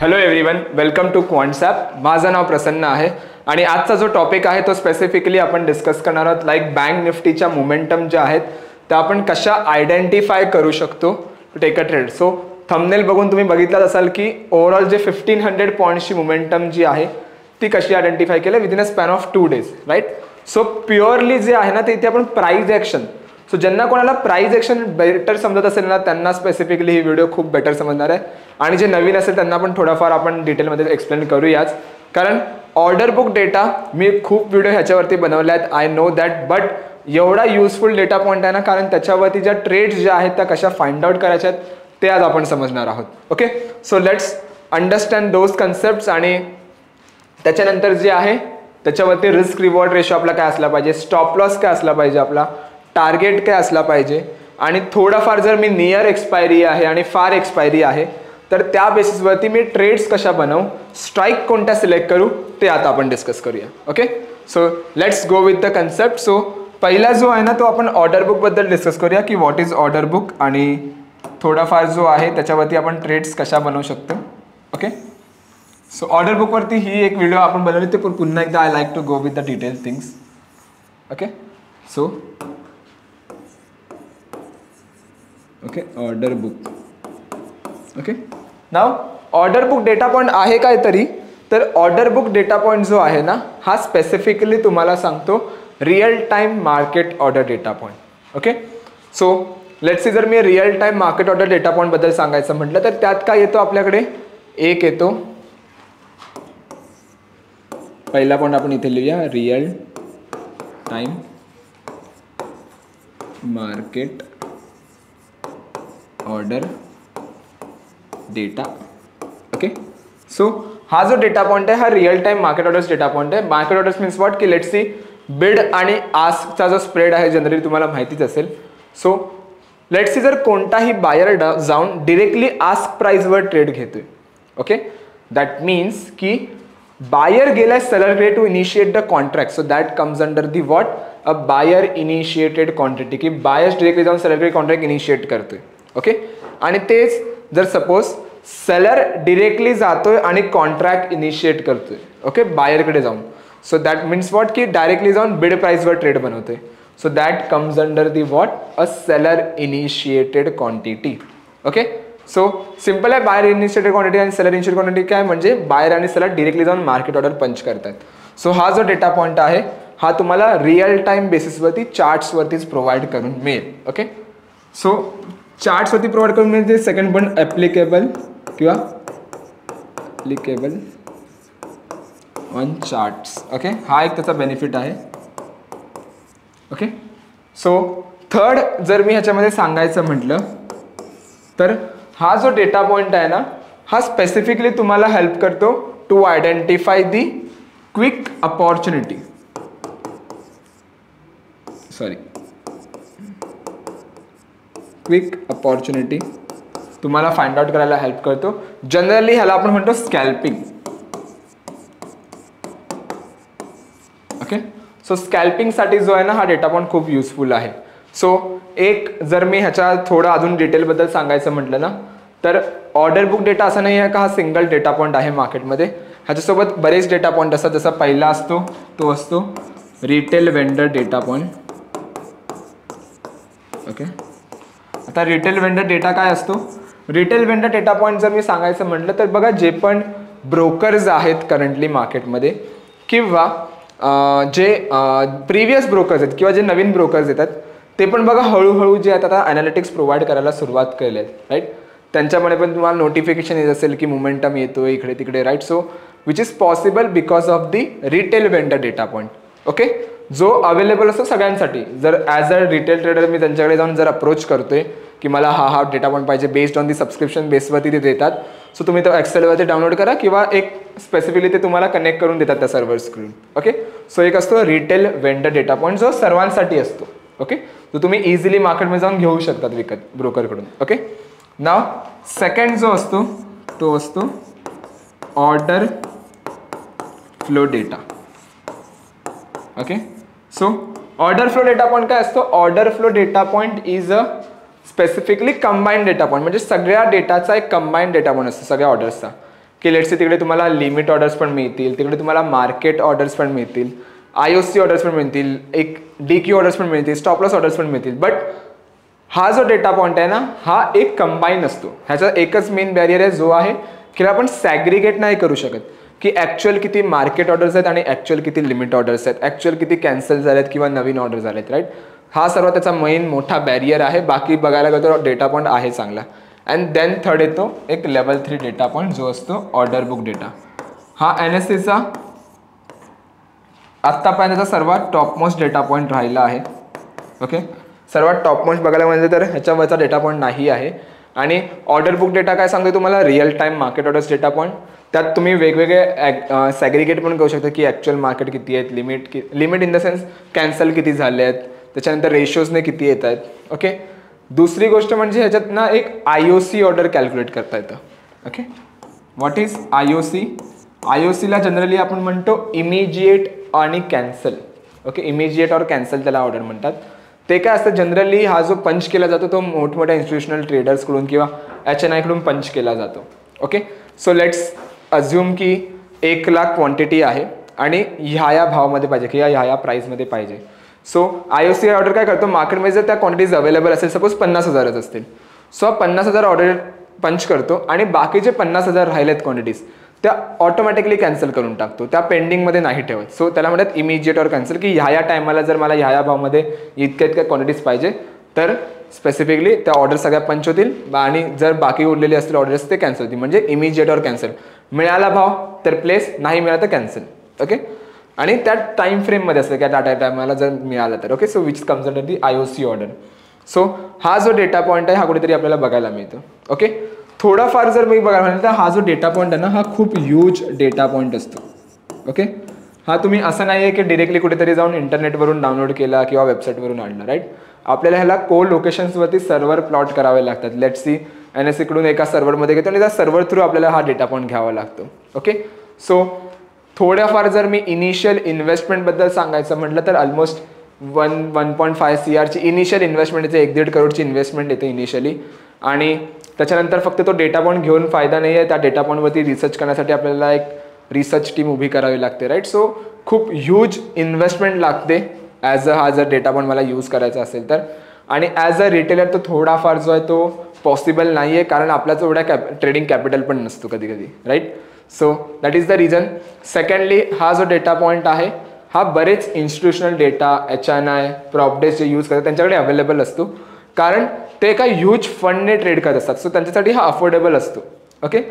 Hello everyone, welcome to Quantsapp. माझं नाव प्रसन्न आहे आणि आजचा जो टॉपिक आहे तो स्पेसिफिकली आपण डिस्कस करणार आहोत. लाईक बँक निफ्टीच्या मोमेंटम ज्या आहेत त्या आपण कशा आयडेंटिफाय करू शकतो to take a trade. So thumbnail बघून तुम्ही बघितलाच असाल की ओव्हरऑल जे 1500 पॉईंट्सची मोमेंटम जी आहे ती कशी आयडेंटिफाय केली within a span of 2 days, right. So purely जे आहे ना ते इथे आपण प्राइस ॲक्शन, सो ज्यांना कोणाला प्राइस ॲक्शन बेटर समजत असेल ना त्यांना स्पेसिफिकली ही व्हिडिओ खूप बेटर समजणार आहे आणि जे नवीन असेल त्यांना पण थोडाफार आपण डिटेलमध्ये एक्सप्लेन करूयाच. कारण ऑर्डर बुक डेटा मी खूप व्हिडिओ ह्याच्यावरती बनवले आहेत, आय नो दॅट, बट एवढा युजफुल डेटा पॉईंट आहे ना कारण त्याच्यावरती ज्या ट्रेड्स ज्या आहेत त्या कशा फाइंड आउट करायच्या आहेत ते आज आपण समजणार आहोत. Okay, so let's understand those concepts आणि त्याच्यानंतर जे आहे त्याच्यावरती रिस्क रिवॉर्ड रेशो आपला काय असला पाहिजे, स्टॉप लॉस काय असला पाहिजे, आपला टार्गेट काय असला पाहिजे आणि थोडाफार जर मी नियर एक्सपायरी आहे आणि फार एक्सपायरी आहे तर त्या बेसिसवरती मी ट्रेड्स कशा बनवू, स्ट्राईक कोणत्या सिलेक्ट करू ते आता आपण डिस्कस करूया. Okay, so let's go with the concept. So पहिला जो आहे ना तो आपण ऑर्डर बुकबद्दल डिस्कस करूया की व्हॉट इज ऑर्डर बुक आणि थोडाफार जो आहे त्याच्यावरती आपण ट्रेड्स कशा बनवू शकतो. ओके, सो ऑर्डर बुकवरती ही एक व्हिडिओ आपण बनवली ते पण पुन्हा एकदा I like to go with the detail things. Okay, so okay order book. Okay, now order book data point आहे काय तरी, तर ऑर्डर बुक डेटा पॉईंट जो आहे ना हा स्पेसिफिकली तुम्हाला सांगतो real time market order data point. Okay, so let's see जर मी real time market order data point बद्दल सांगायचं म्हटलं तर त्यात काय येतो आपल्याकडे, एक येतो पहिला पॉईंट आपण इथे लिहूया, real time market order data. Okay, so हा जो डेटा पॉईंट आहे हा real time market orders data point आहे. मार्केट ऑर्डर्स मीन्स व्हॉट की लेट्स सी बिड आणि आस्कचा जो स्प्रेड आहे जनरली तुम्हाला माहितीच असेल. सो लेट्स सी जर कोणताही बायर जाऊन डिरेक्टली आस्क प्राइसवर ट्रेड घेतोय. ओके, दॅट मीन्स की बायर गेलाय सेलरकडे to initiate the contract, so that comes under the what, uh buyer initiated quantity, की बायर्स डिरेक्टली जाऊन सेलरकडे कॉन्ट्रॅक्ट इनिशिएट करतोय. ओके, आणि तेच जर सपोज सेलर डिरेक्टली जातोय आणि कॉन्ट्रॅक्ट इनिशिएट करतोय ओके बायरकडे जाऊन, सो दॅट मीन्स व्हॉट की डायरेक्टली जाऊन बिड प्राइसवर ट्रेड बनवतोय, so that comes under the what, a seller initiated quantity. Okay, so simple आहे, बायर इनिशिएटेड क्वांटिटी आणि सेलर इनिशिएटेड क्वांटिटी काय म्हणजे बायर आणि सेलर डिरेक्टली जाऊन मार्केट ऑर्डर पंच करतात. सो हा जो डेटा पॉईंट आहे हा तुम्हाला रिअल टाइम बेसिसवरती चार्ट्सवरतीच प्रोव्हाइड करून मिळेल. ओके, सो चार्ट्सवरती प्रोव्हाइड करून मिळते. सेकंड पण ॲप्लिकेबल किंवा ॲप्लिकेबल ऑन चार्ट्स. ओके, हा एक त्याचा बेनिफिट आहे. ओके, सो थर्ड जर मी ह्याच्यामध्ये सांगायचं म्हटलं तर हा जो डेटा पॉईंट आहे ना हा स्पेसिफिकली तुम्हाला हेल्प करतो to identify the quick opportunity, quick opportunity तुम्हाला फाइंड आउट करायला हेल्प करतो. जनरली ह्याला आपण म्हणतो स्कॅल्पिंग. ओके, सो स्कॅल्पिंगसाठी जो आहे ना हा डेटा पॉईंट खूप युजफुल आहे. सो एक जर मी ह्याच्या थोडं अजून डिटेलबद्दल सांगायचं म्हटलं ना तर ऑर्डर बुक डेटा असा नाही आहे का हा सिंगल डेटा पॉईंट आहे मार्केटमध्ये, ह्याच्यासोबत बरेच डेटा पॉईंट असतात. जसा पहिला असतो तो असतो retail vendor data point. Okay, आता रिटेल वेंडर डेटा काय असतो, रिटेल वेंडर डेटा पॉईंट जर मी सांगायचं म्हटलं तर बघा जे पण ब्रोकर्स आहेत करंटली मार्केटमध्ये किंवा जे प्रिव्हियस ब्रोकर्स आहेत किंवा जे नवीन ब्रोकर्स येतात ते पण बघा हळूहळू जे आहेत आता ॲनालिटिक्स प्रोव्हाइड करायला सुरुवात केली आहेत, राईट. त्यांच्यामध्ये पण तुम्हाला नोटिफिकेशन येत असेल की मोमेंटम येतो इकडे तिकडे, right. So which is possible because of the retail vendor data point. Okay, जो अवेलेबल असतो सगळ्यांसाठी. जर ॲज अ रिटेल ट्रेडर मी त्यांच्याकडे जाऊन जर अप्रोच करतोय की मला हा डेटा पॉईंट पाहिजे बेस्ड ऑन दी सबस्क्रिप्शन बेसवरती ते देतात. सो तुम्ही तो एक्सेलवरती डाउनलोड करा किंवा एक स्पेसिफिकली ते तुम्हाला कनेक्ट करून देतात त्या सर्व्हर्सकडून. ओके, सो एक असतो रिटेल वेंडर डेटा पॉईंट जो सर्वांसाठी असतो. ओके, तो तुम्ही इझिली मार्केटमध्ये जाऊन घेऊ शकतात विकत ब्रोकरकडून. ओके, नाव सेकंड जो असतो तो असतो order flow data. Okay, so order flow data point काय असतो? Order flow data point is a specifically combined data point, म्हणजे सगळ्या डेटाचा एक कंबाइंड डेटा पॉइंट असतो सगळ्या ऑर्डर्सचा. की लेट्स से तिकडे तुम्हाला लिमिट ऑर्डर्स पण मिळतील, तिकडे तुम्हाला मार्केट ऑर्डर्स पण मिळतील, IOC ऑर्डर्स पण मिळतील, एक DQ ऑर्डर्स पण मिळतील, स्टॉप लॉस ऑर्डर्स पण मिळतील. बट हा जो डेटा पॉईंट आहे ना, हा एक कंबाईन असतो. ह्याचा एकच मेन बॅरियर आहे जो आहे की आपण सॅग्रिगेट नाही करू शकत की ॲक्च्युअल किती मार्केट ऑर्डर्स आहेत आणि ॲक्च्युअल किती लिमिट ऑर्डर्स आहेत, ॲक्च्युअल किती कॅन्सल झालेत किंवा नवीन ऑर्डर झालेत, राईट. हा सर्व त्याचा मेन मोठा बॅरियर आहे. बाकी बघायला गेलो तर डेटा पॉईंट आहे चांगला. अँड देन थर्ड येतो एक लेवल 3 डेटा पॉईंट जो असतो ऑर्डर बुक डेटा. हा NSEचा आत्तापर्यंतचा सर्वात टॉपमोस्ट डेटा पॉईंट राहिला आहे. ओके, सर्वात टॉपमोस्ट बघायला म्हणजे तर ह्याच्यावरचा डेटा पॉईंट नाही आहे. आणि ऑर्डर बुक डेटा काय सांगतो तुम्हाला, real time market orders data point. त्यात तुम्ही वेगवेगळे सॅग्रिगेट पण करू शकता की ॲक्च्युअल मार्केट किती आहेत, limit in the sense cancel किती झाले आहेत, त्याच्यानंतर रेशोजने किती येत आहेत. ओके, दुसरी गोष्ट म्हणजे ह्याच्यात ना एक IOC ऑर्डर कॅल्क्युलेट करता येतं. Okay, what is IOC? IOCला generally आपण म्हणतो इमिजिएट आणि कॅन्सल. ओके, इमिजिएट और कॅन्सल त्याला ऑर्डर म्हणतात. ते काय असतं, जनरली हा जो पंच केला जातो तो मोठमोठ्या इन्स्टिट्यूशनल ट्रेडर्सकडून किंवा HNI कडून पंच केला जातो. ओके, सो लेट्स अज्युम की 1 लाख क्वांटिटी आहे आणि ह्या भावामध्ये पाहिजे किंवा ह्या प्राईसमध्ये पाहिजे. सो IOC ऑर्डर काय करतो, मार्केटमध्ये जर त्या क्वांटिटीज अवेलेबल असेल, सपोज 50,000च असतील, सो 50,000 ऑर्डर पंच करतो आणि बाकीचे 50,000 राहिलेत क्वांटिटीज त्या ऑटोमॅटिकली कॅन्सल करून टाकतो, त्या पेंडिंगमध्ये नाही ठेवत. सो त्याला म्हणतात इमिजिएट और कॅन्सल, की ह्या टायमाला जर मला ह्या भावामध्ये इतक्या क्वांटिटीज पाहिजे तर स्पेसिफिकली त्या ऑर्डर सगळ्या पंच होतील आणि जर बाकी उरलेले असतील ऑर्डर्स ते कॅन्सल होतील. म्हणजे इमिजिएट और कॅन्सल, मिळाला भाव तर प्लेस, नाही मिळाला तर कॅन्सल. ओके, आणि त्या टाइम फ्रेममध्ये असतं की त्या टायमाला जर मिळालं तर. Okay, so which comes under the IOC order. So हा जो डेटा पॉईंट आहे हा कुठेतरी आपल्याला बघायला मिळतो. ओके, थोडाफार जर मी बघायला म्हटलं तर हा जो डेटा पॉईंट आहे ना, हा खूप ह्यूज डेटा पॉईंट असतो. ओके, हा तुम्ही असं नाही आहे की डिरेक्टली कुठेतरी जाऊन इंटरनेटवरून डाउनलोड केला किंवा वेबसाईटवरून आणला, राईट. आपल्याला ह्याला लोकेशन्सवरती सर्व्हर प्लॉट करावे लागतात. लेट्स सी NSE कडून एका सर्व्हरमध्ये घेतो आणि त्या सर्व्हर थ्रू आपल्याला हा डेटा पॉईंट घ्यावा लागतो. ओके, सो थोड्याफार जर मी इनिशियल इन्व्हेस्टमेंटबद्दल सांगायचं म्हटलं तर ऑलमोस्ट 1.5 CRची इनिशियल इन्व्हेस्टमेंट येते, 1-1.5 करोडची इन्व्हेस्टमेंट येते इनिशियली. आणि त्याच्यानंतर फक्त तो डेटा पॉईंट घेऊन फायदा नाही आहे, त्या डेटा पॉईंटवरती रिसर्च करण्यासाठी आपल्याला एक रिसर्च टीम उभी करावी लागते, राईट. सो खूप ह्यूज इन्व्हेस्टमेंट लागते हा जर डेटा पॉईंट मला यूज करायचा असेल तर. आणि ॲज अ रिटेलर तो थोडाफार जो आहे तो पॉसिबल नाही आहे, कारण आपल्याचं एवढा ट्रेडिंग कॅपिटल पण नसतो कधी कधी, right. So that is the reason. Secondly, हा जो डेटा पॉईंट आहे हा बरेच इन्स्टिट्यूशनल डेटा HNI प्रॉपडेस जे यूज करतात त्यांच्याकडे अवेलेबल असतो, कारण ते एका ह्यूज फंडने ट्रेड करत असतात. सो त्यांच्यासाठी हा अफोर्डेबल असतो. ओके,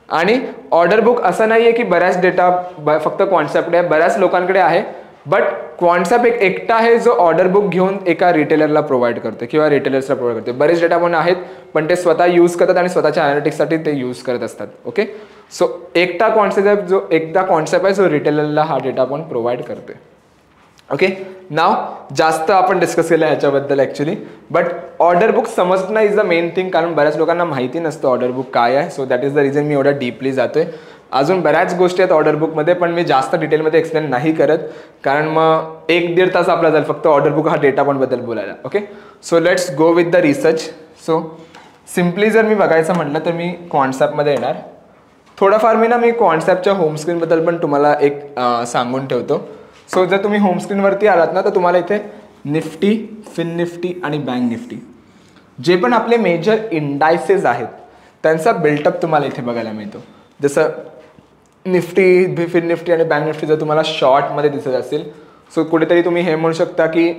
आणि ऑर्डर बुक असं नाही आहे की बऱ्याच डेटा फक्त क्वांटसॅपकडे आहे, बऱ्याच लोकांकडे आहे. बट क्वांटसॅप एक एकटा आहे जो ऑर्डर बुक घेऊन एका रिटेलरला प्रोव्हाइड करते किंवा रिटेलर्सला प्रोव्हाइड करते. बरेच डेटा पण आहेत पण ते स्वतः यूज करतात आणि स्वतःच्या अनालिटिक्ससाठी ते यूज करत असतात. ओके, सो एकटा कॉन्सेप्ट आहे जो रिटेलरला हा डेटा पण प्रोव्हाइड करते. ओके, नाव जास्त आपण डिस्कस केलं ह्याच्याबद्दल ॲक्च्युली. बट ऑर्डर बुक समजणं इज द मेन थिंग, कारण बऱ्याच लोकांना माहिती नसतं ऑर्डर बुक काय आहे. So that is the reason मी एवढा डीपली जातोय. अजून बऱ्याच गोष्टी आहेत ऑर्डर बुकमध्ये पण मी जास्त डिटेलमध्ये एक्सप्लेन नाही करत, कारण मग 1-1.5 तास आपला जाईल फक्त ऑर्डर बुक हा डेटा पॉईंटबद्दल बोलायला. Okay, so let's go with the research. So simply जर मी बघायचं म्हटलं तर मी क्वांटसॅपमध्ये येणार. थोडाफार मी क्वांटसॅपच्या होम स्क्रीनबद्दल पण तुम्हाला एक सांगून ठेवतो. सो जर तुम्ही होम स्क्रीनवरती आलात ना तर तुम्हाला इथे निफ्टी, फिन निफ्टी आणि बँक निफ्टी जे पण आपले मेजर इंडायसेस आहेत त्यांचा बिल्टअप तुम्हाला इथे बघायला मिळतो. जसं निफ्टी, फिन निफ्टी आणि बँक निफ्टी जर तुम्हाला शॉर्टमध्ये दिसत असेल, सो कुठेतरी तुम्ही हे म्हणू शकता की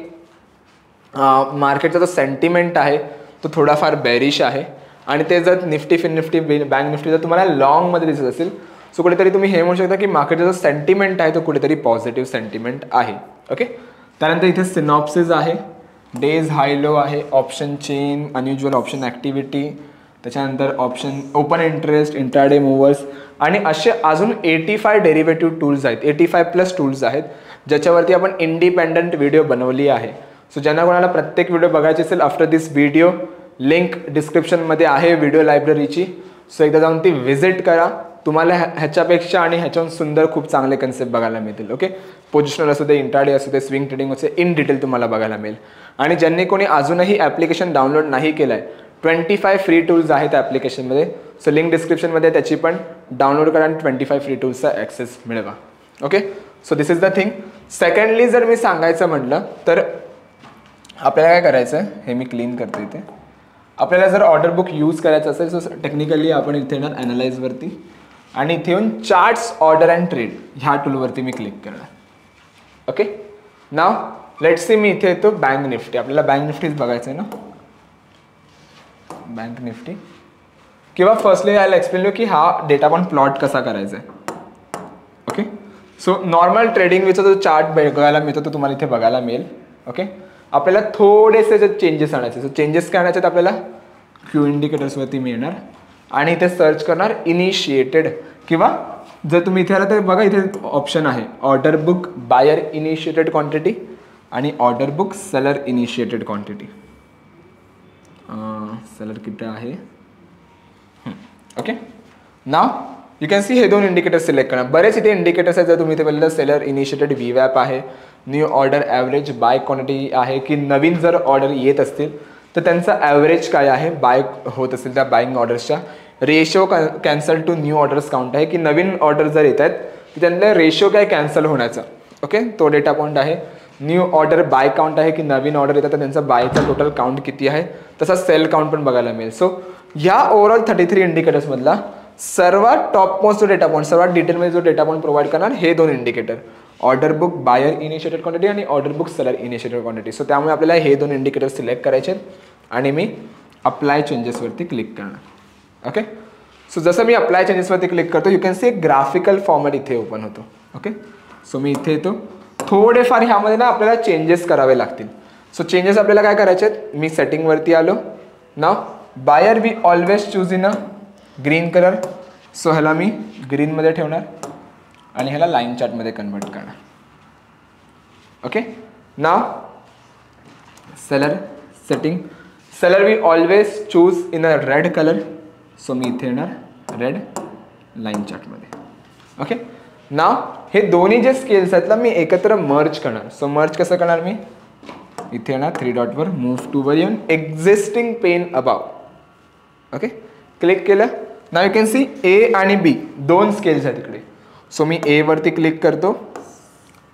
मार्केटचा जो सेंटिमेंट आहे तो थोडाफार बेरिश आहे. आणि ते जर निफ्टी, फिन निफ्टी, बँक निफ्टी जर तुम्हाला लॉंगमध्ये दिसत असेल, सो कुठेतरी तुम्ही हे म्हणू शकता की मार्केटचा जो सेंटिमेंट आहे तो कुठेतरी पॉझिटिव्ह सेंटिमेंट आहे. ओके, त्यानंतर इथे सिनॉप्सिस आहे, डेज हाय लो आहे, option chain, unusual option activity, त्याच्यानंतर option open interest, intraday movers आणि असे अजून 85 डेरिव्हेटिव्ह टूल्स आहेत, 85+ टूल्स आहेत ज्याच्यावरती आपण इंडिपेंडंट व्हिडिओ बनवली आहे. सो ज्यांना कोणाला प्रत्येक व्हिडिओ बघायची असेल आफ्टर दिस व्हिडिओ, लिंक डिस्क्रिप्शनमध्ये आहे व्हिडिओ लायब्ररीची. सो एकदा जाऊन ती व्हिजिट करा. तुम्हाला ह्याच्यापेक्षा आणि ह्याच्याहून सुंदर खूप चांगले कन्सेप्ट बघायला मिळतील. ओके, पोझिशनल असू दे, इंट्राडे असू दे, स्विंग ट्रेडिंग असू दे, इन डिटेल तुम्हाला बघायला मिळेल. आणि ज्यांनी कोणी अजूनही ॲप्लिकेशन डाउनलोड नाही केलं आहे, 25 फ्री टूल्स आहेत ॲप्लिकेशनमध्ये. सो लिंक डिस्क्रिप्शनमध्ये त्याची पण डाउनलोड करा आणि 25 फ्री टूल्सचा ॲक्सेस मिळवा. Okay, so this is the thing. Secondly जर मी सांगायचं म्हटलं तर आपल्याला काय करायचं आहे, हे मी क्लीन करतो इथे. आपल्याला जर ऑर्डर बुक यूज करायचं असेल सो टेक्निकली आपण इथे येणार ॲनालाइजवरती आणि इथे येऊन चार्ट्स ऑर्डर अँड ट्रेड ह्या टूलवरती मी क्लिक करणार. ओके, नाव लेट्स सी मी इथे येतो बँक निफ्टी. आपल्याला बँक निफ्टीच बघायचं आहे ना, बँक निफ्टी. किंवा firstly I will explain you की हा डेटा पण प्लॉट कसा करायचा आहे. ओके, सो नॉर्मल ट्रेडिंगचा जो चार्ट बघायला मिळतो तो तुम्हाला इथे बघायला मिळेल. ओके, आपल्याला थोडेसे जे चेंजेस आणायचे. सो चेंजेस काय आणायचे आपल्याला क्यू इंडिकेटर्सवरती मी येणार आणि इथे सर्च करणार इनिशिएटेड. किंवा जर तुम्ही इथे आला तर बघा इथे ऑप्शन आहे order book buyer initiated quantity आणि order book seller initiated quantity. Seller किती आहे. Okay, now you can see हे दोन इंडिकेटर सिलेक्ट करा. बरेच इथे इंडिकेटर्स आहेत. जर तुम्ही इथे बघितलं सेलर इनिशिएटेड व्हीवॅप आहे, new order average by quantity आहे की नवीन जर ऑर्डर येत असतील तर त्यांचा ॲव्हरेज काय आहे बाय होत असेल त्या बाईंग ऑर्डर्सच्या. Ratio cancel to new orders count आहे की नवीन ऑर्डर जर येत आहेत की त्यांना रेशो काय कॅन्सल होण्याचा. ओके, तो डेटा पॉईंट आहे. न्यू ऑर्डर बाय काउंट आहे की नवीन ऑर्डर येतात तर त्यांचा बायचा टोटल काउंट किती आहे. तसा सेल काउंट पण बघायला मिळेल. सो ह्या ओव्हरऑल 33 इंडिकेटर्समधला सर्वात टॉप मोस्ट जो डेटा पॉईंट सर्वात डिटेलमध्ये जो डेटा पॉईंट प्रोव्हाइड करणार हे दोन indicator order book buyer initiated quantity आणि order book seller initiated quantity. So त्यामुळे आपल्याला हे दोन इंडिकेटर सिलेक्ट करायचे आणि मी अप्लाय चेंजेसवरती क्लिक करणार. ओके, सो जसं मी अप्लाय चेंजेसवरती क्लिक करतो यू कॅन सी एक ग्राफिकल फॉर्मॅट इथे ओपन होतो. ओके, सो मी इथे येतो. थोडेफार ह्यामध्ये ना आपल्याला चेंजेस करावे लागतील. सो चेंजेस आपल्याला काय करायचे आहेत. मी सेटिंगवरती आलो. Now buyer we always choose in a green colour. So ह्याला मी ग्रीनमध्ये ठेवणार आणि ह्याला लाईन चार्टमध्ये कन्वर्ट करणार. Okay, now seller setting. Seller we always choose in a red colour. So मी इथे येणार रेड लाईन चार्टमध्ये. ओके, नाव हे दोन्ही जे स्केल्स आहेत ना मी एकत्र मर्ज करणार. सो मर्ज कसं करणार मी इथे येणार 3 डॉटवर मूव्ह टू वर येऊन existing pen above. Okay, click केलं. Now you can see A आणि बी दोन स्केल्स आहेत इकडे. सो मी ए वरती क्लिक करतो.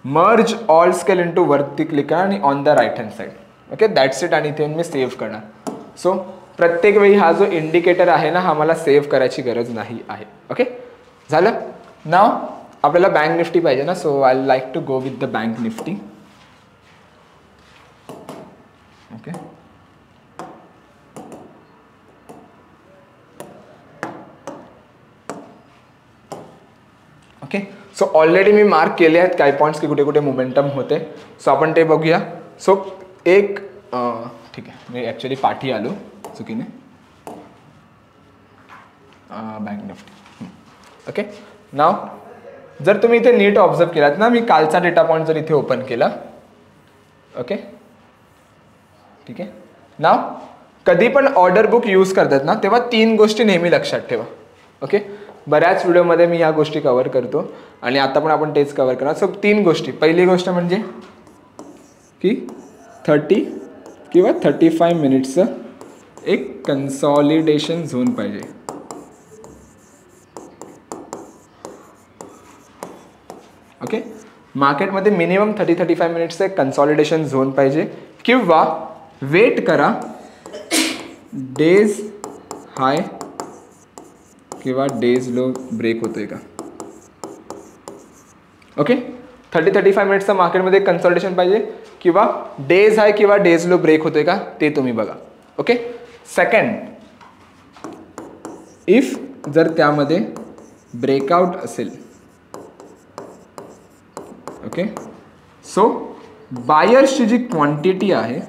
मर्ज ऑल स्केल इंटू वरती क्लिक करा आणि on the right hand side. Okay, that's it. आणि इथे मी सेव्ह करणार. सो प्रत्येक वेळी हा जो इंडिकेटर आहे ना हा मला सेव्ह करायची गरज नाही आहे. ओके, झालं. नाव आपल्याला बँक निफ्टी पाहिजे ना. So I like to go with the bank Nifty. Okay, okay, so already मी मार्क केले आहेत काही पॉईंट्स की कुठे कुठे मोमेंटम होते. सो आपण ते बघूया. सो एक ठीक आहे मी ॲक्च्युली पाठी आलो चुकीने बँक निफ्टी. ओके, नाव जर तुम्ही इथे नीट ऑब्झर्व केलात ना मी कालचा डेटा पॉईंट जर इथे ओपन केला. ओके, ठीक आहे. नाव कधी पण ऑर्डर बुक यूज करतात ना तेव्हा 3 गोष्टी नेहमी लक्षात ठेवा. ओके, बऱ्याच व्हिडिओमध्ये मी ह्या गोष्टी कव्हर करतो आणि आता पण आपण तेच कव्हर करणार. सो 3 गोष्टी. पहिली गोष्ट म्हणजे की 30 किंवा 35 मिनिट्सचं एक कन्सॉलिडेशन झोन पाहिजे. ओके, मार्केटमध्ये मिनिमम 30-35 मिनिट्सचं एक कन्सॉलिडेशन झोन पाहिजे किंवा वेट करा डेज हाय किंवा डेज लो ब्रेक होतोय का. ओके, 30-35 मिनिट्सचं मार्केटमध्ये कन्सॉलिडेशन पाहिजे किंवा डेज हाय किंवा डेज लो ब्रेक होतोय का ते तुम्ही बघा. ओके, सेकंड इफ जर त्यामध्ये ब्रेकआउट असेल. ओके, सो बायर्सची जी क्वांटिटी आहे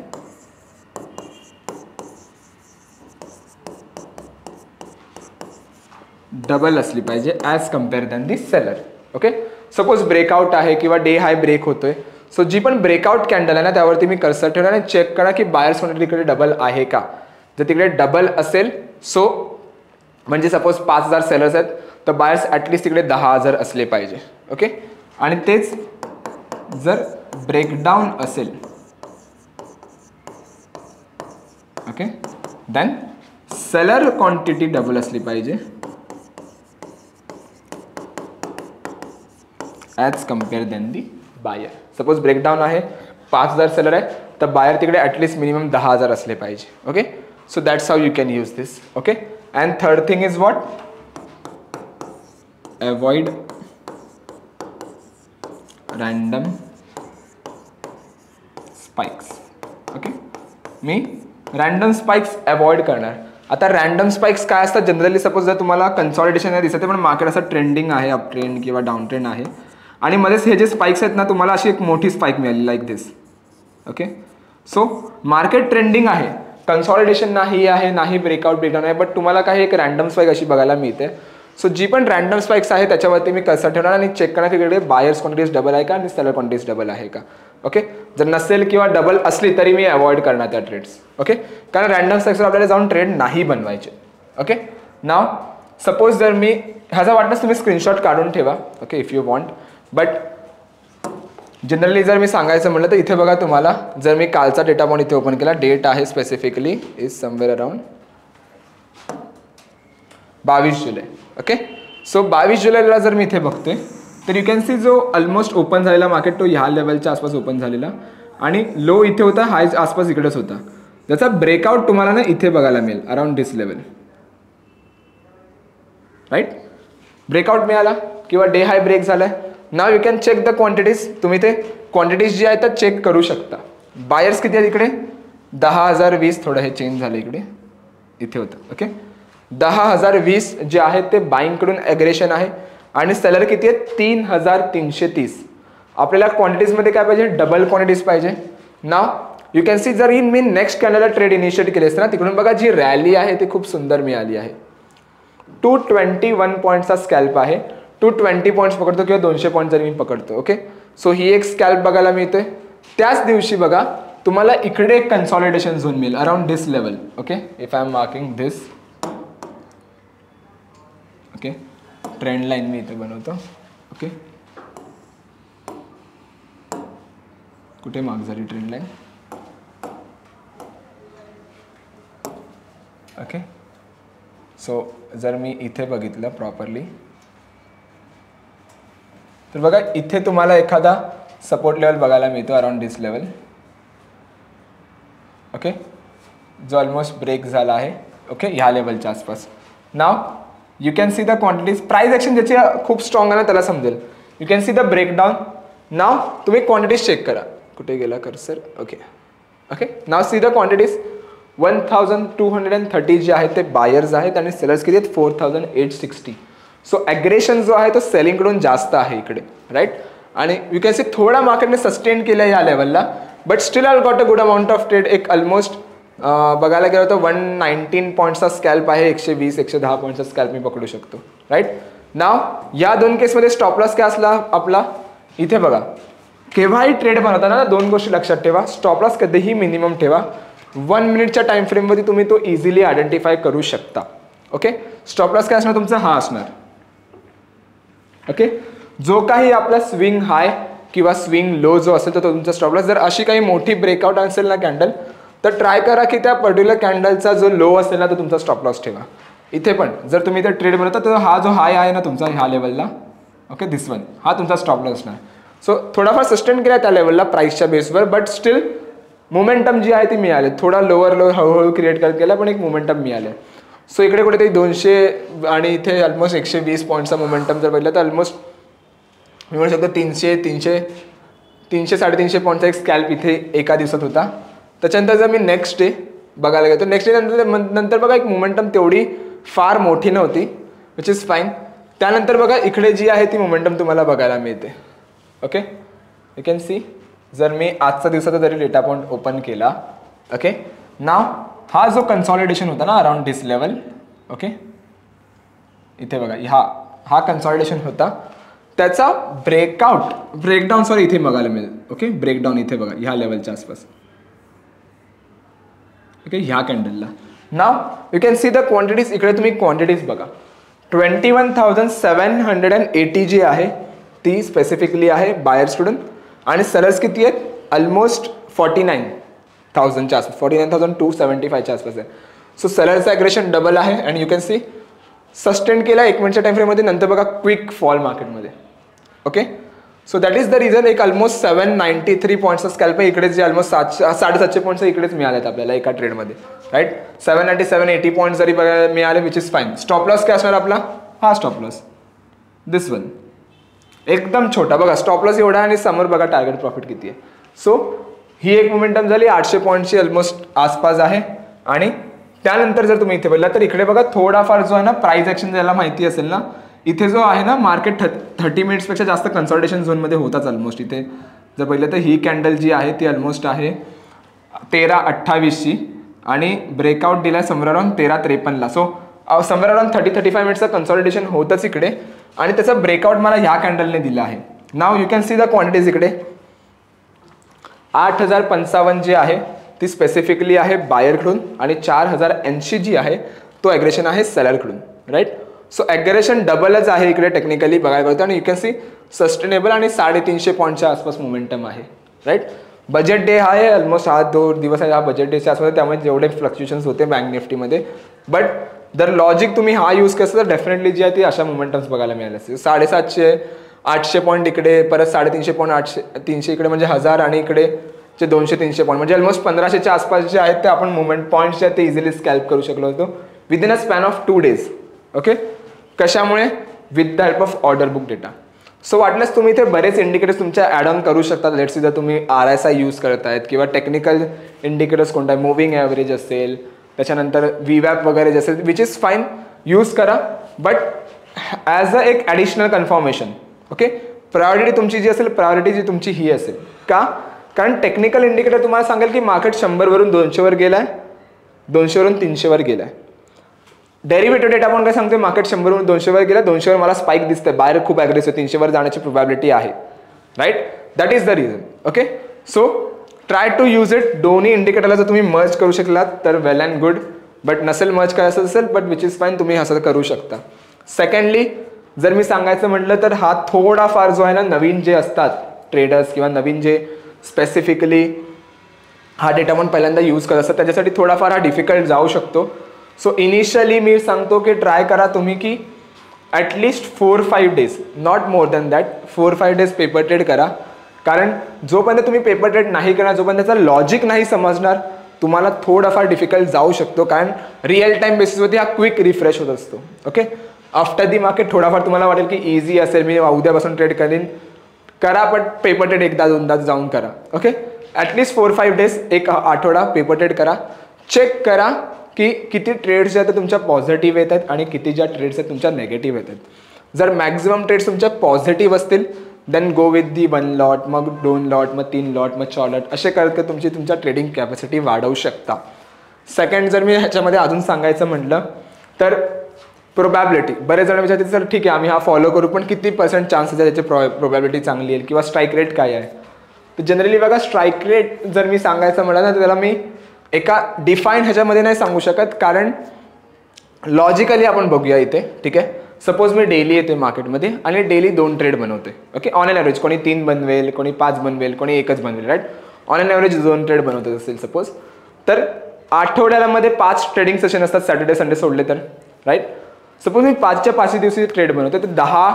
डबल असली पाहिजे as compare than the seller. Okay, suppose breakout आहे किंवा डे हाय ब्रेक होतोय. सो जी पण ब्रेकआउट कॅन्डल आहे ना त्यावरती मी कर्सर ठेवणार आणि चेक करा की बायर्स क्वांटिटी तिकडे डबल आहे का. जर तिकडे डबल असेल सो म्हणजे सपोज 5000 सेलर्स आहेत तर बायर्स ॲटलिस्ट तिकडे 10,000 असले पाहिजे. ओके, आणि तेच जर ब्रेकडाऊन असेल okay then seller quantity double असली पाहिजे as compare then the buyer. Suppose breakdown आहे 5,000 सेलर आहे तर बायर तिकडे ॲटलिस्ट मिनिमम 10,000 असले पाहिजे. Okay, so that's how you can use this. Okay, and third thing is what, avoid random spikes. Okay, me random spikes avoid करणार. आता random spikes काय असतात जनरली, सपोज जर तुम्हाला कन्सॉलिडेशन नाही दिसत पण मार्केट असं ट्रेंडिंग आहे, अप ट्रेंड किंवा डाऊन ट्रेंड आहे आणि मध्येच हे जे स्पाइक्स आहेत ना तुम्हाला अशी एक मोठी स्पाइक मिळाली लाईक दिस. ओके, सो मार्केट ट्रेंडिंग आहे, कन्सॉलिडेशन नाही आहे, नाही ब्रेकआउट ब्रेकडाऊन आहे, बट तुम्हाला काही एक रँडम स्पाइक अशी बघायला मिळते. सो जी पण रँडम स्पाइक्स आहे त्याच्यावरती मी कसं ठेवणार आणि चेक करणार की इकडे बायर्स क्वांटिटीज डबल आहे का आणि सेलर क्वांटिटीज डबल आहे का. ओके, जर नसेल किंवा डबल असली तरी मी अवॉइड करणार त्या ट्रेड्स. ओके, कारण रँडम स्पाइक्सवर आपल्याला जाऊन ट्रेड नाही बनवायचे. ओके, नाव सपोज जर मी ह्याचा वाटल्यास तुम्ही स्क्रीनशॉट काढून ठेवा. Okay, if you want, but generally जर मी सांगायचं म्हटलं तर इथे बघा तुम्हाला, जर मी कालचा डेटा पॉईंट इथे ओपन केला, डेट आहे specifically is somewhere around 22 July. Okay, so 22 जुलैला जर मी इथे बघतोय तर यू कॅन सी जो ऑलमोस्ट ओपन झालेला मार्केट तो ह्या लेवलच्या आसपास ओपन झालेला आणि लो इथे होता, हाय आसपास इकडेच होता. त्याचा ब्रेकआउट तुम्हाला ना इथे बघायला मिळेल around this level. Right, breakout मिळाला किंवा डे हाय ब्रेक झालाय. Now you can check the quantities. तुम्ही ते क्वांटिटीज जी आहेत त्या चेक करू शकता. बायर्स किती आहेत इकडे 10,020, थोडं हे चेंज झालं इकडे, इथे होतं. ओके, 10,020 जे आहेत ते बाईंगकडून ॲग्रेशन आहे आणि सेलर किती आहेत 3,330. आपल्याला क्वांटिटीजमध्ये काय पाहिजे, डबल क्वांटिटीज पाहिजे. नाव यू कॅन सी जर मी नेक्स्ट कॅन्डलला ट्रेड इनिशिएट केले असते ना तिकडून बघा जी रॅली आहे ती खूप सुंदर मिळाली आहे. 221 पॉईंटचा स्कॅल्प आहे. 220 पॉईंट्स पकडतो किंवा 200 पॉईंट जरी मी पकडतो. ओके, सो ही एक स्कॅल्प बघायला मिळते. त्याच दिवशी बघा तुम्हाला इकडे एक कन्सॉलिडेशन झोन मिळेल around this level. Okay, if I am marking this. Okay, trend line मी इथे बनवतो. ओके, कुठे मार्क झाली ट्रेंड लाईन. ओके, सो जर मी इथे बघितलं प्रॉपरली तर बघा इथे तुम्हाला एखादा सपोर्ट लेवल बघायला मिळतो अराउंड दिस लेवल. ओके, जो ऑलमोस्ट ब्रेक झाला आहे. ओके, ह्या लेवलच्या आसपास. Now you can see the quantities. Price action ज्याची खूप स्ट्रॉंग आहे ना त्याला समजेल. You can see the breakdown. Now तुम्ही क्वांटिटीज चेक करा. कुठे गेला cursor. Okay, okay, now see the quantities. 1,230 जे आहेत ते बायर्स आहेत आणि सेलर्स किती आहेत 4,860. सो ॲग्रेशन जो आहे तो सेलिंगकडून जास्त आहे इकडे. राईट, आणि यू कॅन सी थोडा मार्केटने सस्टेन केलं या लेवलला, but still I got a good amount of trade. एक ऑलमोस्ट बघायला गेलं तर 119 पॉईंटचा स्कॅल्प आहे. 120-110 पॉईंटचा स्कॅल्प मी पकडू शकतो. राईट, नाव या दोन केसमध्ये स्टॉप लॉस काय असला आपला, इथे बघा केव्हाही ट्रेड बनवताना दोन गोष्टी लक्षात ठेवा. स्टॉप लॉस कधीही मिनिमम ठेवा. 1 मिनिटच्या टाइम फ्रेममध्ये तुम्ही तो इझिली आयडेंटिफाय करू शकता. ओके, स्टॉप लॉस काय असणार तुमचा हा असणार. ओके, जो काही आपला स्विंग हाय किंवा स्विंग लो जो असेल तर तो तुमचा स्टॉप लॉस. जर अशी काही मोठी ब्रेकआउट असेल ना कॅन्डल तर ट्राय करा की त्या पर्टिक्युलर कॅन्डलचा जो लो असेल ना तो तुमचा स्टॉप लॉस ठेवा. इथे पण जर तुम्ही इथे ट्रेड बनवता तर हा जो हाय आहे ना तुमचा ह्या लेवलला, ओके दिस वन, हा तुमचा स्टॉप लॉस असणार. सो थोडाफार सस्टेन केला त्या लेवलला प्राइसच्या बेसवर, बट स्टील मोमेंटम जी आहे ती मिळाली. थोडा लोअर लो हळूहळू क्रिएट करत गेला पण एक मोमेंटम मिळाले. सो इकडे कुठेतरी 200 आणि इथे ऑलमोस्ट 120 पॉईंटचा मोमेंटम जर बघितलं तर ऑलमोस्ट मी म्हणू शकतो 300-350 पॉईंटचा एक स्कॅल्प इथे एका दिवसात होता. त्याच्यानंतर जर मी नेक्स्ट डे बघायला गेलो नेक्स्ट डे नंतर बघा एक मोमेंटम तेवढी फार मोठी नव्हती, विच इज फाईन. त्यानंतर बघा इकडे जी आहे ती मोमेंटम तुम्हाला बघायला मिळते. ओके, यू कॅन सी जर मी आजचा दिवसाचा जरी डेटा पॉईंट ओपन केला. ओके, नाव हा जो कन्सॉलिडेशन होता ना अराउंड दिस लेवल. ओके, इथे बघा हा कन्सॉलिडेशन होता. त्याचा ब्रेकडाऊन सॉरी इथे बघायला मिळेल. ओके, ब्रेकडाऊन इथे बघा ह्या लेवलच्या आसपास. ओके, ह्या कॅन्डलला. Now you can see the quantities. इकडे तुम्ही क्वांटिटीज बघा. 21,780 जी आहे ती स्पेसिफिकली आहे बायर्सकडून आणि सेलर्स किती आहेत ऑलमोस्ट 49,000च्या आसपास, 49,275च्या आसपास आहे. सो सेलरचं ॲग्रेशन डबल आहे आणि यू कॅन सी सस्टेन केला 1 मिनिटच्या टाइम फ्रेममध्ये. नंतर बघा क्विक फॉल मार्केटमध्ये. Okay, so that is the reason एक ऑलमोस्ट 793 पॉईंट्सचा स्कॅल्प आहे इकडेच, जे ऑलमोस्ट 750 पॉईंट्स इकडेच मिळालेत आपल्याला एका ट्रेडमध्ये, राईट. 790-780 पॉईंट्स जरी बघायला मिळाले which is fine. Stop loss काय असणार आपला, हा स्टॉप लॉस दिस वन एकदम छोटा बघा, स्टॉप लॉस एवढा आणि समोर बघा टार्गेट प्रॉफिट किती आहे. सो ही एक मोमेंटम झाली 800 पॉईंटची ऑलमोस्ट आसपास आहे. आणि त्यानंतर जर तुम्ही इथे बघला तर इकडे बघा थोडाफार जो आहे ना प्राइस ॲक्शन ज्याला माहिती असेल ना, इथे जो आहे ना मार्केट 30 मिनिट्सपेक्षा जास्त कन्सॉल्टेशन झोनमध्ये होताच ऑलमोस्ट. इथे जर पहिलं तर ही कॅन्डल जी आहे ती ऑलमोस्ट आहे 13:28ची आणि ब्रेकआउट दिला समोर अराउंड 13:53ला. सो समोर अराउंड 30-35 मिनिट्सचं कन्सॉल्टेशन होतच इकडे आणि त्याचा ब्रेकआउट मला ह्या कॅन्डलने दिला आहे. Now you can see the quantities इकडे 8055 जी आहे ती स्पेसिफिकली आहे बायरकडून आणि 4080 जी आहे तो ॲग्रेशन आहे सेलरकडून, राईट. सो ॲग्रेशन डबलच आहे इकडे टेक्निकली बघायला होतं आणि यू कॅन सी सस्टेनेबल आणि 350 पॉईंटच्या आसपास मोमेंटम आहे, राईट. बजेट डे हा आहे ऑलमोस्ट, हा 2 दिवस आहे हा बजेट डेच्या आसपास, त्यामुळे जेवढे फ्लक्च्युएशन्स होते बँक निफ्टीमध्ये. बट जर लॉजिक तुम्ही हा यूज करता तर डेफिनेटली जी आहे ती अशा मोमेंटम्स बघायला मिळाले असते. 750-800 पॉईंट इकडे, परत 350 पॉईंट 800-300 इकडे, म्हणजे 1000 आणि इकडे 200-300 पॉईंट, म्हणजे ऑलमोस्ट 1500च्या आसपास जे आहेत ते आपण मोमेंट पॉईंट्स जे आहेत ते इझिली स्कॅल्प करू शकलो होतो within a span of 2 days. Okay, कशामुळे, with the help of order book data. So वाटल्यास तुम्ही इथे बरेच इंडिकेटर्स तुमच्या ॲड ऑन करू शकता. लेट्स सी जर तुम्ही RSI यूज करत आहेत किंवा टेक्निकल इंडिकेटर्स कोणता आहे, मुव्हिंग ॲव्हरेज असेल, त्याच्यानंतर VWAP वगैरे जे असेल विच इज फाईन, यूज करा. बट ॲज अ एक ॲडिशनल कन्फर्मेशन. ओके, प्रायोरिटी तुमची जी असेल, प्रायोरिटी जी तुमची ही असेल. का, कारण टेक्निकल इंडिकेटर तुम्हाला सांगेल की मार्केट 100 वरून 200 वर गेलाय, 200 वरून 300 वर गेलाय. डेरिव्हेटिव्ह डेटा आपण काय सांगतोय, मार्केट 100 वरून 200 वर गेला, 200 वर मला स्पाइक दिसतंय, बाहेर खूप ॲग्रेसिव्ह 300 वर जाण्याची प्रोबॅबिलिटी आहे, right. That is the reason. Okay, so try to use it. दोन्ही इंडिकेटरला जर तुम्ही मर्ज करू शकलात तर वेल अँड गुड, बट नसेल मर्ज करायचं असेल बट विच इज फाईन, तुम्ही असं करू शकता. सेकंडली जर मी सांगायचं म्हटलं तर हा थोडाफार जो आहे ना, नवीन जे असतात ट्रेडर्स किंवा नवीन जे स्पेसिफिकली हा डेटा पण पहिल्यांदा यूज करत असतात त्याच्यासाठी थोडाफार हा डिफिकल्ट जाऊ शकतो. सो इनिशियली मी सांगतो की ट्राय करा तुम्ही की at least 4-5 days, not more than that, 4-5 days paper trade करा. कारण जोपर्यंत तुम्ही पेपर ट्रेड नाही करणार, जोपर्यंत त्याचं लॉजिक नाही समजणार, तुम्हाला थोडाफार डिफिकल्ट जाऊ शकतो. कारण रिअल टाईम बेसिसवरती हा क्विक रिफ्रेश होत असतो. ओके, आफ्टर दी मार्केट थोडाफार तुम्हाला वाटेल की इझी असेल, मी उद्यापासून ट्रेड करीन, करा, पण पेपर ट्रेड एकदा दोनदा जाऊन करा. ओके, ॲटलिस्ट 4-5 डेज, एक आठवडा पेपर ट्रेड करा. चेक करा की किती ट्रेड्स ज्या तुमच्या पॉझिटिव्ह येत आहेत आणि किती ज्या ट्रेड्स आहेत तुमच्या नेगेटिव्ह येत आहेत. जर मॅक्झिमम ट्रेड्स तुमच्या पॉझिटिव्ह असतील then go with the 1 lot, मग 2 लॉट, मग 3 लॉट, मग 4 लॉट, असे करत तुमच्या ट्रेडिंग कॅपॅसिटी वाढवू शकता. सेकंड, जर मी ह्याच्यामध्ये अजून सांगायचं म्हटलं तर प्रोबॅबिलिटी. बरेच जण विचारतील सर ठीक आहे आम्ही हा फॉलो करू, पण किती % चान्सेस आहे त्याची प्रोबॅबिलिटी चांगली येईल किंवा स्ट्राईक रेट काय आहे. तर जनरली बघा, स्ट्राईक रेट जर मी सांगायचं म्हटलं ना तर त्याला मी एका डिफाईन ह्याच्यामध्ये नाही सांगू शकत, कारण लॉजिकली आपण बघूया इथे. ठीक आहे, सपोज मी डेली येते मार्केटमध्ये आणि डेली 2 ट्रेड बनवते. ओके, ऑन एन ॲव्हरेज कोणी 3 बनवेल, कोणी 5 बनवेल, कोणी 1च बनवेल, right. On an average 2 trade बनवत असेल सपोज, तर आठवड्यामध्ये 5 ट्रेडिंग सेशन असतात, सॅटर्डे संडे सोडले तर, राईट. सपोज मी 5च्या 5 दिवशी ट्रेड बनवतो तर 10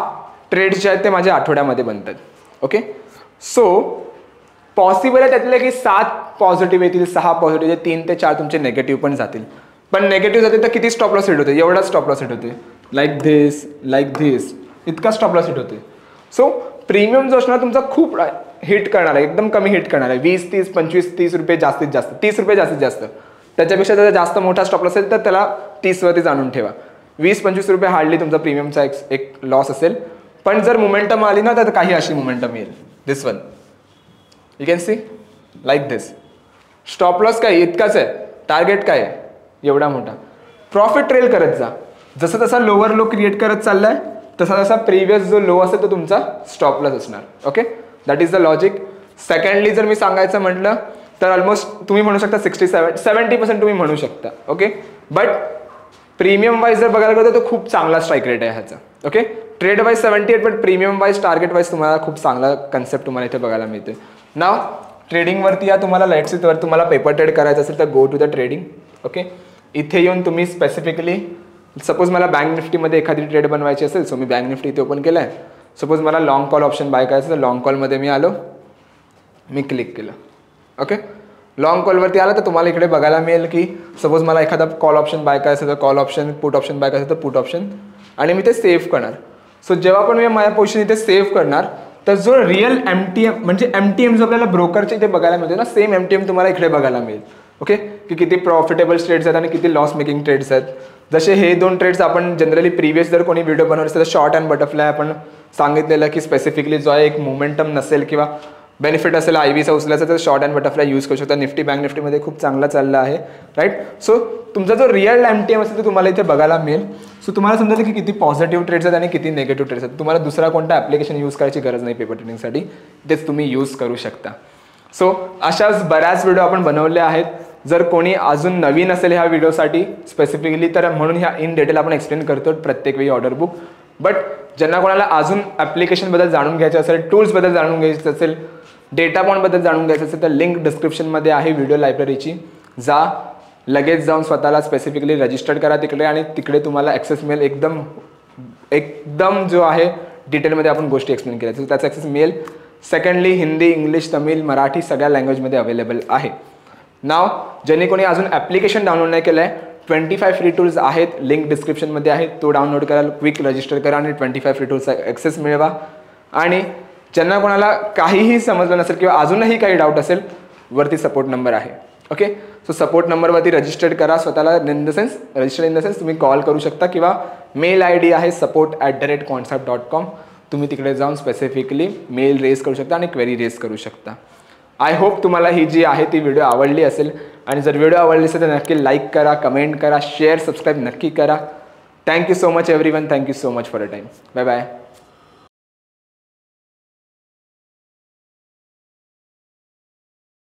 ट्रेड्स जे आहेत ते माझ्या आठवड्यामध्ये बनतात. ओके, सो पॉसिबल आहे त्यातले की 7 पॉझिटिव्ह येतील, 6 पॉझिटिव्ह, 3 ते 4 तुमचे नेगेटिव्ह पण जातील. पण नेगेटिव्ह जातील तर किती स्टॉप लॉस हिट होते, एवढा स्टॉप लॉस हिट होते, लाईक धिस, इतका स्टॉप लॉस हिट होते. सो प्रीमियम जो असणार तुमचा खूप हिट करणार आहे, एकदम कमी हिट करणार आहे, 20, 30, 25, 30 रुपये जास्तीत जास्त, 30 रुपये जास्तीत जास्त. त्याच्यापेक्षा जर जास्त मोठा स्टॉप लॉस असेल तर त्याला 30 वरतीच आणून ठेवा. 20-25 रुपये हार्डली तुमचा प्रीमियमचा एक लॉस असेल. पण जर मोमेंटम आली ना तर काही अशी मोमेंटम येईल, this one you can see like this. Stop loss काय इतकाच आहे, टार्गेट काय आहे एवढा मोठा. प्रॉफिट ट्रेल करत जा, जसं तसा लोअर लो क्रिएट करत चाललाय तसा तसा प्रिव्हियस जो लो असेल तो तुमचा स्टॉप लॉस असणार. Okay, that is the logic. Secondly जर मी सांगायचं म्हटलं तर ऑलमोस्ट तुम्ही म्हणू शकता 67-70% तुम्ही म्हणू शकता. ओके, बट प्रीमियम वाईज जर बघायला गेलं तर खूप चांगला स्ट्राईक रेट आहे ह्याचा. Okay, trade wise 78, but premium wise target wise तुम्हाला खूप चांगला कन्सेप्ट तुम्हाला इथे बघायला मिळते. नाव ट्रेडिंगवरती या, तुम्हाला लेट्सवर तुम्हाला पेपर ट्रेड करायचं असेल तर go to the trading. Okay, इथे येऊन तुम्ही स्पेसिफिकली सपोज मला बँक निफ्टीमध्ये एखादी ट्रेड बनवायची असेल, सो मी बँक निफ्टी इथे ओपन केलं आहे. सपोज मला लॉंग कॉल ऑप्शन बाय करायचं तर लॉंग कॉलमध्ये मी आलो, मी क्लिक केलं. ओके, लॉंग कॉलवरती आलं तर तुम्हाला इकडे बघायला मिळेल की सपोज मला एखादा कॉल ऑप्शन बाय करायचं तर call option, put option buy करायचं तर पुट ऑप्शन, आणि मी ते सेव्ह करणार. सो जेव्हा पण मी माझ्या पोझिशन इथे सेव्ह करणार तर जो रिअल MTM म्हणजे MTM जो आपल्याला ब्रोकरचे इथे बघायला मिळतो ना, सेम MTM तुम्हाला इकडे बघायला मिळेल. ओके, की किती प्रॉफिटेबल ट्रेड्स आहेत आणि किती लॉस मेकिंग ट्रेड्स आहेत. जसे हे 2 ट्रेड्स आपण जनरली प्रिव्हियस जर कोणी व्हिडिओ बनवले तर शॉर्ट अँड बटरफ्लाय आपण सांगितलेलं की स्पेसिफिकली जो आहे एक मोमेंटम नसेल किंवा बेनिफिट असेल IBचा उचलायचा तर शॉर्ट अँड बटरफ्लाय यूज करू शकता. निफ्टी बँक निफ्टीमध्ये खूप चांगला चालला आहे, राईट. सो तुमचा जो रिअल MTM असेल तो तुम्हाला इथे बघायला मिळेल. सो तुम्हाला समजेल की किती पॉझिटिव्ह ट्रेड्स आहेत आणि किती निगेटिव्ह ट्रेड्स आहेत. तुम्हाला दुसरा कोणता ॲप्लिकेशन यूज करायची गरज नाही पेपर ट्रेडिंगसाठी, तेच तुम्ही यूज करू शकता. सो अशाच बऱ्याच व्हिडिओ आपण बनवले आहेत. जर कोणी अजून नवीन असेल ह्या व्हिडिओसाठी स्पेसिफिकली तर म्हणून ह्या इन डिटेल आपण एक्सप्लेन करतो प्रत्येक वेळी ऑर्डर बुक. बट ज्यांना कोणाला अजून ॲप्लिकेशनबद्दल जाणून घ्यायचं असेल, टूल्सबद्दल जाणून घ्यायचं असेल, डेटा पॉईंटबद्दल जाणून घ्यायचं असेल तर लिंक डिस्क्रिप्शनमध्ये आहे व्हिडिओ लायब्ररीची. जा, लगेच जाऊन स्वतःला स्पेसिफिकली रजिस्टर करा तिकडे आणि तिकडे तुम्हाला ॲक्सेस मिळेल. एकदम जो आहे डिटेलमध्ये आपण गोष्टी एक्सप्लेन केल्या त्याचा ॲक्सेस मिळेल. सेकंडली हिंदी, इंग्लिश, तमिळ, मराठी सगळ्या लँग्वेजमध्ये अवेलेबल आहे. नाव ज्यांनी कोणी अजून ॲप्लिकेशन डाउनलोड नाही केलं आहे, 25 फ्री टूल्स आहेत, लिंक डिस्क्रिप्शनमध्ये आहे, तो डाउनलोड करा, क्विक रजिस्टर करा आणि 25 फ्री टूल्सचा ॲक्सेस मिळवा. आणि ज्यांना कोणाला काहीही समजलं नसेल किंवा अजूनही काही डाऊट असेल वरती सपोर्ट नंबर आहे. ओके, सो सपोर्ट नंबरवरती रजिस्टर्ड करा स्वतःला. इन द सेन्स तुम्ही कॉल करू शकता किंवा मेल ID आहे support@concept.com. तुम्ही तिकडे जाऊन स्पेसिफिकली मेल रेज करू शकता आणि क्वेरी रेज करू शकता. आय होप तुम्हाला ही जी आहे ती व्हिडिओ आवडली असेल आणि जर व्हिडिओ आवडली असेल तर नक्की लाईक करा, कमेंट करा, शेअर, सबस्क्राईब नक्की करा. Thank you so much everyone. Thank you so much for a time. Bye bye.